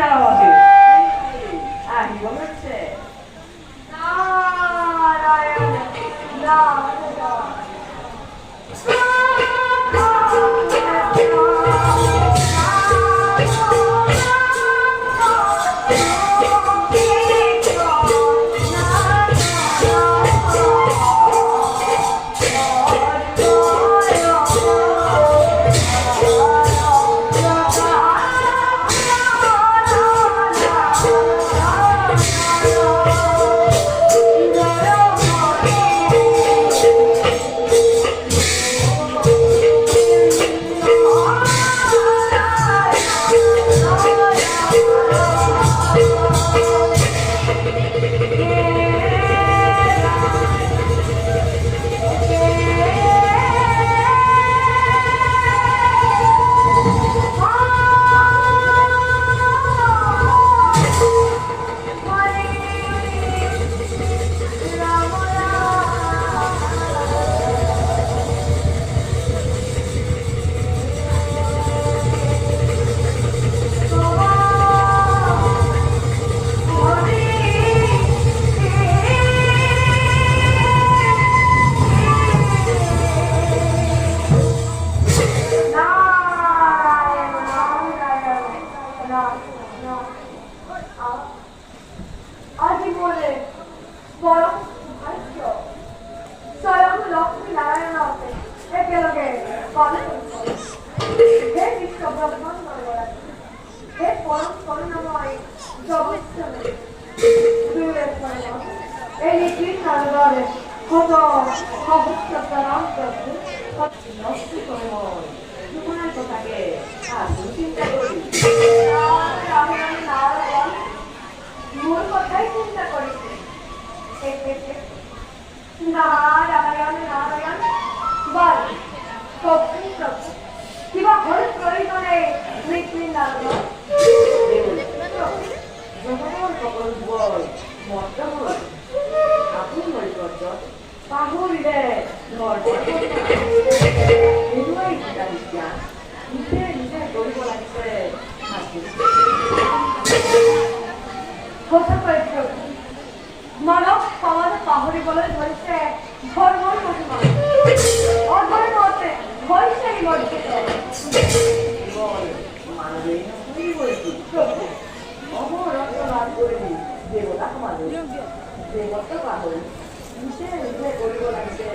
আমাকে আহিব হচ্ছে নারায়ণ নারায়ণ আজি বলে পরম ভাগ্য স্বয়ং লক্ষ্মী নারায়ণ আছে একেলগে বলে হে বিশ্ব ব্রহ্মাণ্ড হে পরম করুণাময় জগৎ এই নীতির কারণে কত অবস্থ প্রণাম করছে নষ্ট করে তোমার কথাকে আর চিন্তা করি নারায়ণ মোর কথাই চিন্তা করেছে নারায়ণ নারায়ণ বল কখন প্রভু কিবা হল প্রয়োজনে মৃত্যুর নারায়ণ জগতের সকল বল মত হল আপন নৈকট্য পাহরিলে এগুলোই চিন্তা বিজ্ঞান নিজে নিজে কৰিব লাগিছে সঁচাকৈ প্ৰভু মানৱ সমাজ পাহৰিবলৈ ধৰিছে ধৰ্মৰ মহিমা অধৰ্মতে হৈছে নিমজ্জিত কেৱল মানৱেই নকৰিবই প্ৰভু অমৰত্ব লাভ কৰি দেৱতা সমাজে দেৱত্ব পাহৰি নিজে নিজে কৰিব লাগিছে